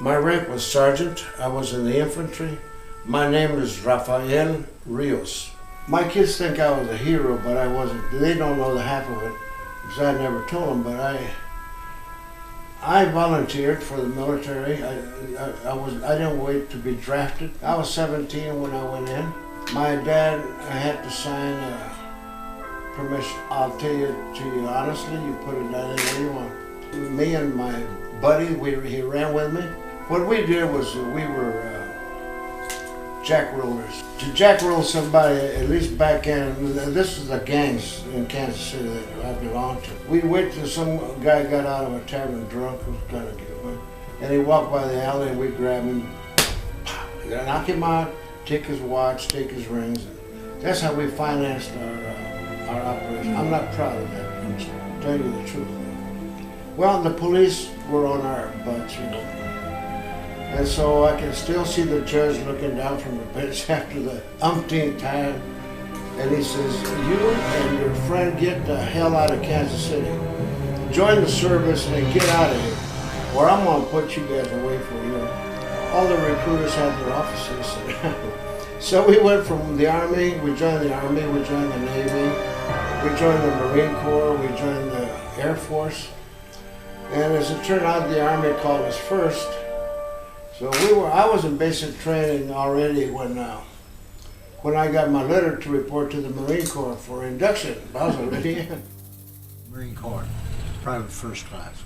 My rank was sergeant. I was in the infantry. My name is Rafael Rios. My kids think I was a hero, but I wasn't. They don't know the half of it because I never told them. But I volunteered for the military. I didn't wait to be drafted. I was 17 when I went in. My dad, I had to sign permission. I'll tell you to you honestly, you put it down any way you want. Me and my buddy, he ran with me. What we did was we were jack rollers. To jack roll somebody, at least back in, this is the gangs in Kansas City that I belonged to. We wait till some guy got out of a tavern drunk, who was trying to get away, and he walked by the alley and we grabbed him, knock him out, take his watch, take his rings. That's how we financed our operation. I'm not proud of that, I'm just telling you the truth. Well, the police were on our butts, you know. And so I can still see the judge looking down from the bench after the umpteenth time. And he says, you and your friend get the hell out of Kansas City. Join the service and get out of here, or I'm gonna put you guys away for you. All the recruiters had their officers. So we went from the Army, we joined the Army, we joined the Navy, we joined the Marine Corps, we joined the Air Force. And as it turned out, the Army called us first. So I was in basic training already when I got my letter to report to the Marine Corps for induction. I was already in. Marine Corps, private first class.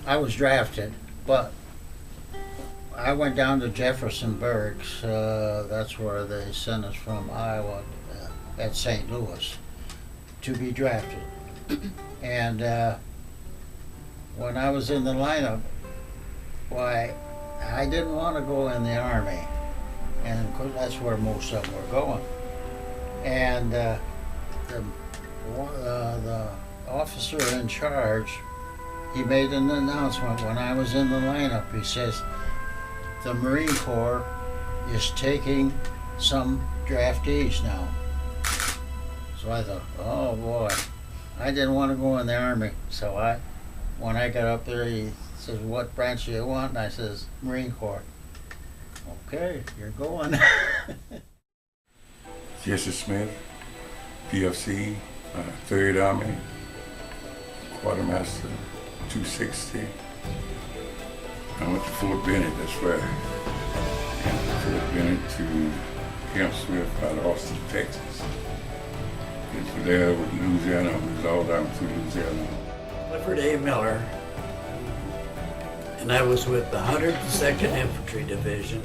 I was drafted, but I went down to Jefferson Barracks. That's where they sent us from Iowa at St. Louis to be drafted. And when I was in the lineup, why, I didn't want to go in the Army, and of course that's where most of them were going. And the officer in charge, he made an announcement when I was in the lineup. He says, the Marine Corps is taking some draftees now. So I thought, oh boy, I didn't want to go in the Army. So when I got up there, he says, what branch do you want? And I says, Marine Corps. Okay, you're going. Jesse Smith, PFC, 3rd Army, Quartermaster, 260. I went to Fort Benning, that's right. And from Fort Benning to Camp Swift out of Austin, Texas. And from there with Louisiana, we was all down through Louisiana. Clifford A. Miller, and I was with the 102nd Infantry Division.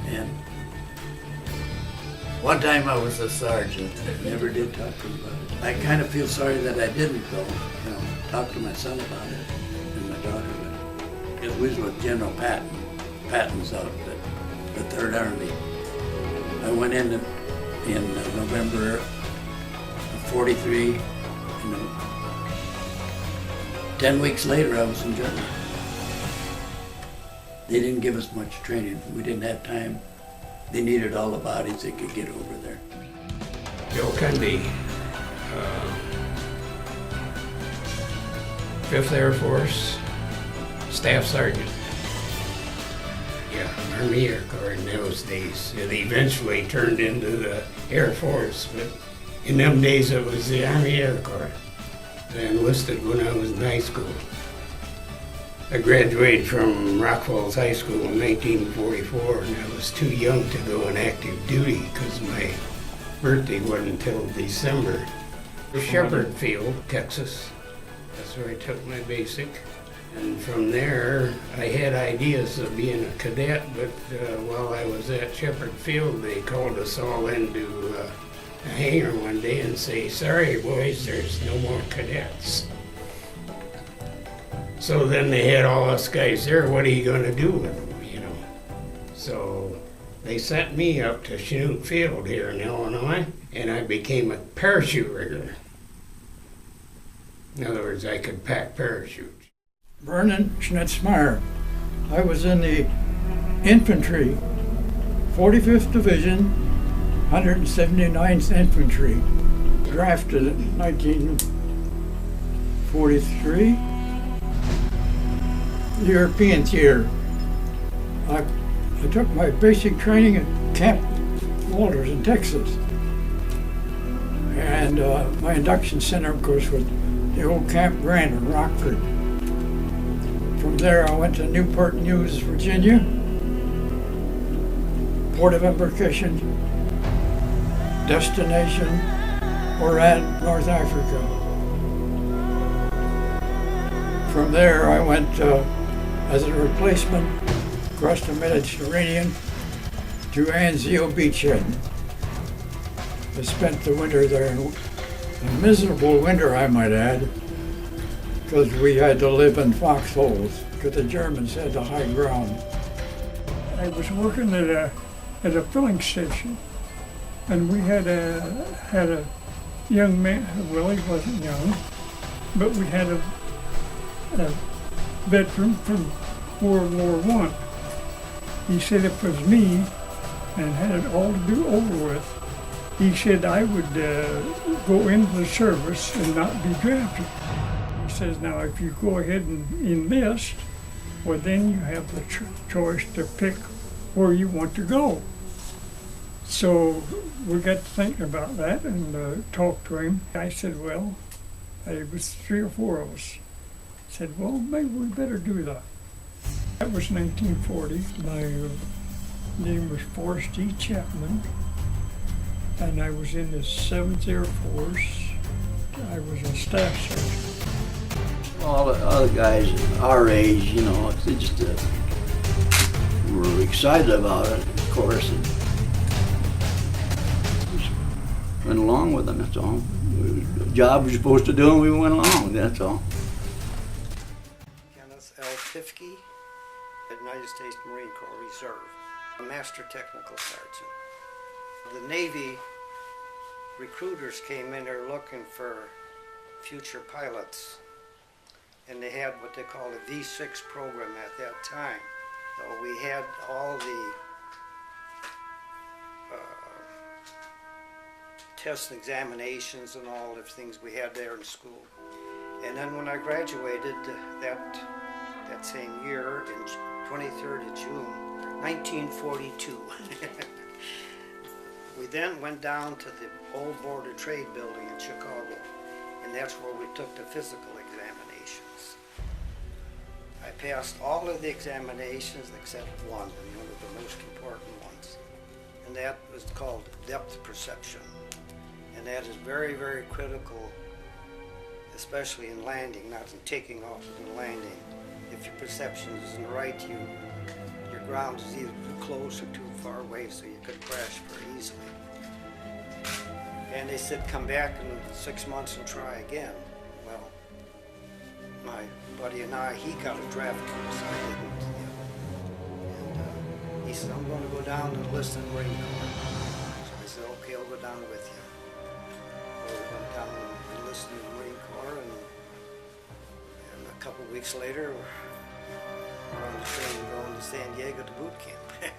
And one time I was a sergeant. I never did talk to him about it. I kind of feel sorry that I didn't go, you know, talk to my son about it and my daughter. It was with General Patton. Patton's out at the 3rd Army. I went in November of 43, you know. 10 weeks later, I was in Germany. They didn't give us much training. We didn't have time. They needed all the bodies they could get over there. Joe Cundy, 5th Air Force, Staff Sergeant. Yeah, Army Air Corps in those days. It eventually turned into the Air Force, but in them days it was the Army Air Corps. I enlisted when I was in high school. I graduated from Rock Falls High School in 1944, and I was too young to go on active duty because my birthday wasn't until December. Shepherd Field, Texas. That's where I took my basic. And from there, I had ideas of being a cadet, but while I was at Shepherd Field, they called us all into a hangar one day and say, sorry boys, there's no more cadets. So then they had all us guys there, what are you gonna do with them, you know? So they sent me up to Chinook Field here in Illinois, and I became a parachute rigger. In other words, I could pack parachutes. Vernon Schnitzmeyer. I was in the infantry, 45th Division, 179th Infantry, drafted in 1943. European theater, I took my basic training at Camp Walters in Texas. And my induction center, of course, was the old Camp Grant in Rockford. From there, I went to Newport News, Virginia, port of embarkation, destination, Oran, North Africa. From there, I went as a replacement across the Mediterranean to Anzio beachhead. I spent the winter there, a miserable winter, I might add, because we had to live in foxholes, because the Germans had the high ground. I was working at a filling station, and we had a young man. Well, he wasn't young, but we had a veteran from World War I. He said if it was me and had it all to do over with, he said I would go into the service and not be drafted. He says, now if you go ahead and enlist, well then you have the choice to pick where you want to go. So we got to thinking about that and talked to him. I said, well, it was 3 or 4 of us. I said, well, maybe we better do that. That was 1940. My name was Forrest E. Chapman, and I was in the 7th Air Force. I was a staff sergeant. All the other guys our age, you know, they just were excited about it, of course, and just went along with them, that's all. The job we were supposed to do, and we went along, that's all. Kenneth L. Tifke, United States Marine Corps Reserve, a Master Technical Sergeant. The Navy recruiters came in there looking for future pilots, and they had what they called a V6 program at that time. So we had all the tests and examinations and all the things we had there in school. And then when I graduated that same year, in 23rd of June, 1942, we then went down to the old Board of Trade building in Chicago, and that's where we took the physical examinations. I passed all of the examinations except one, and one of the most important ones, and that was called depth perception. And that is very, very critical, especially in landing, not in taking off, but in landing. If your perception isn't right, your ground is either too close or too far away, so you could crash very easily. And they said, come back in 6 months and try again. Well, my buddy and I, he got a draft course, I didn't. And he said, I'm going to go down and enlist in the Marine Corps. So I said, okay, I'll go down with you. Well, we went down and enlisted in the Marine Corps, and a couple of weeks later, we're on the train going to San Diego to boot camp.